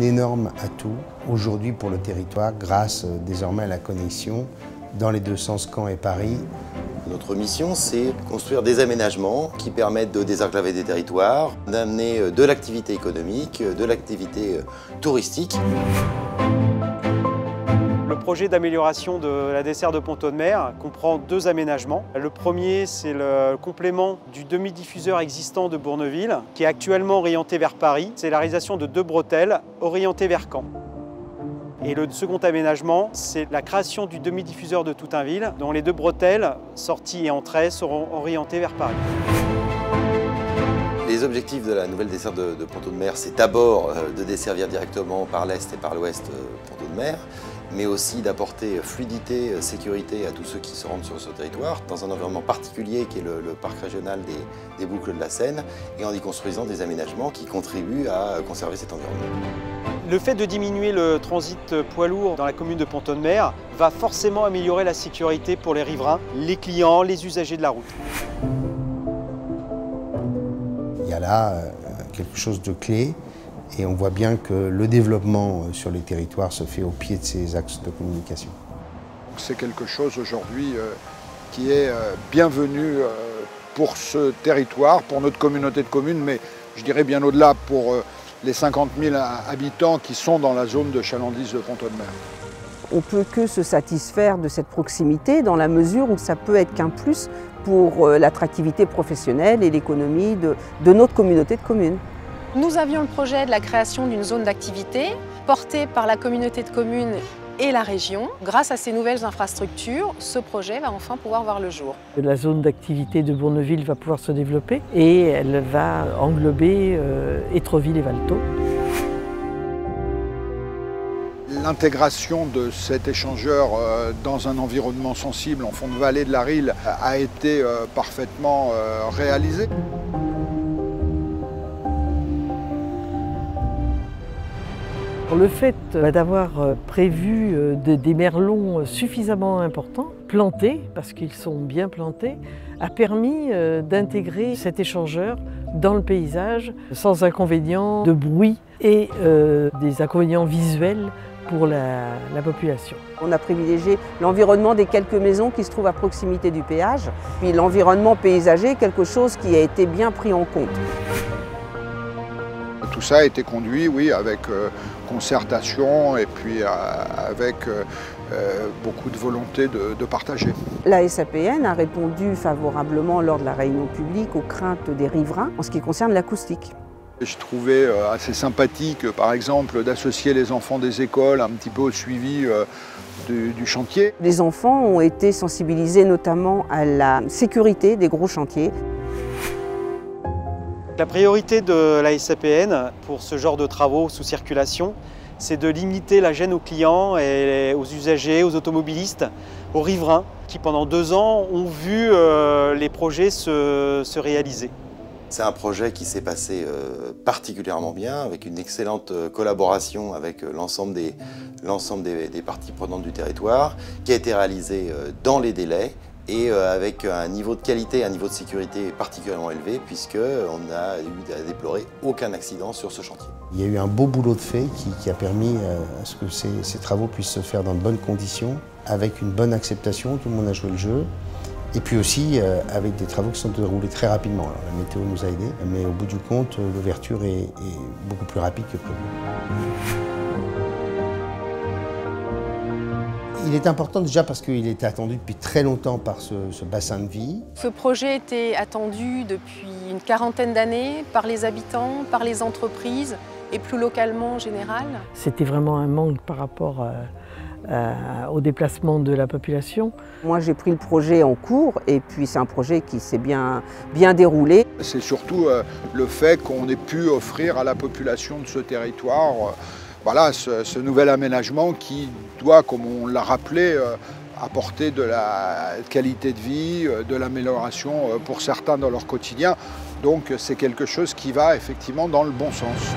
énorme atout aujourd'hui pour le territoire grâce désormais à la connexion dans les deux sens Caen et Paris. Notre mission, c'est construire des aménagements qui permettent de désenclaver des territoires, d'amener de l'activité économique, de l'activité touristique. Le projet d'amélioration de la desserte de Pont-Audemer comprend deux aménagements. Le premier, c'est le complément du demi-diffuseur existant de Bourneville, qui est actuellement orienté vers Paris. C'est la réalisation de deux bretelles orientées vers Caen. Et le second aménagement, c'est la création du demi-diffuseur de Toutainville, dont les deux bretelles, sorties et entrées, seront orientées vers Paris. Les objectifs de la nouvelle desserte de Pont-Audemer, c'est d'abord de desservir directement par l'est et par l'ouest Pont-Audemer, mais aussi d'apporter fluidité, sécurité à tous ceux qui se rendent sur ce territoire, dans un environnement particulier qui est le parc régional des Boucles de la Seine, et en y construisant des aménagements qui contribuent à conserver cet environnement. Le fait de diminuer le transit poids lourd dans la commune de Pont-Audemer va forcément améliorer la sécurité pour les riverains, les clients, les usagers de la route. Il y a là quelque chose de clé et on voit bien que le développement sur les territoires se fait au pied de ces axes de communication. C'est quelque chose aujourd'hui qui est bienvenu pour ce territoire, pour notre communauté de communes, mais je dirais bien au-delà pour les 50 000 habitants qui sont dans la zone de chalandise de Pont-Audemer. On ne peut que se satisfaire de cette proximité dans la mesure où ça peut être qu'un plus pour l'attractivité professionnelle et l'économie de notre communauté de communes. Nous avions le projet de la création d'une zone d'activité portée par la communauté de communes et la région. Grâce à ces nouvelles infrastructures, ce projet va enfin pouvoir voir le jour. La zone d'activité de Bourneville va pouvoir se développer et elle va englober Étreville et Valto. L'intégration de cet échangeur dans un environnement sensible en fond de vallée de la Risle a été parfaitement réalisée. Le fait d'avoir prévu des merlons suffisamment importants, plantés, parce qu'ils sont bien plantés, a permis d'intégrer cet échangeur dans le paysage sans inconvénients de bruit et des inconvénients visuels pour la population. On a privilégié l'environnement des quelques maisons qui se trouvent à proximité du péage, puis l'environnement paysager, quelque chose qui a été bien pris en compte. Tout ça a été conduit, oui, avec concertation et puis avec beaucoup de volonté de partager. La SAPN a répondu favorablement lors de la réunion publique aux craintes des riverains en ce qui concerne l'acoustique. Je trouvais assez sympathique, par exemple, d'associer les enfants des écoles un petit peu au suivi du chantier. Les enfants ont été sensibilisés notamment à la sécurité des gros chantiers. La priorité de la SAPN pour ce genre de travaux sous circulation, c'est de limiter la gêne aux clients et aux usagers, aux automobilistes, aux riverains qui pendant 2 ans ont vu les projets se réaliser. C'est un projet qui s'est passé particulièrement bien, avec une excellente collaboration avec l'ensemble des parties prenantes du territoire, qui a été réalisé dans les délais et avec un niveau de qualité, un niveau de sécurité particulièrement élevé, puisqu'on n'a eu à déplorer aucun accident sur ce chantier. Il y a eu un beau boulot de fait qui a permis à ce que ces travaux puissent se faire dans de bonnes conditions, avec une bonne acceptation, tout le monde a joué le jeu. Et puis aussi avec des travaux qui sont déroulés très rapidement. Alors, la météo nous a aidés, mais au bout du compte, l'ouverture est beaucoup plus rapide que prévu. Il est important déjà parce qu'il était attendu depuis très longtemps par ce bassin de vie. Ce projet était attendu depuis une 40aine d'années par les habitants, par les entreprises et plus localement en général. C'était vraiment un manque par rapport au déplacement de la population. Moi j'ai pris le projet en cours et puis c'est un projet qui s'est bien déroulé. C'est surtout le fait qu'on ait pu offrir à la population de ce territoire voilà, ce nouvel aménagement qui doit, comme on l'a rappelé, apporter de la qualité de vie, de l'amélioration pour certains dans leur quotidien. Donc c'est quelque chose qui va effectivement dans le bon sens.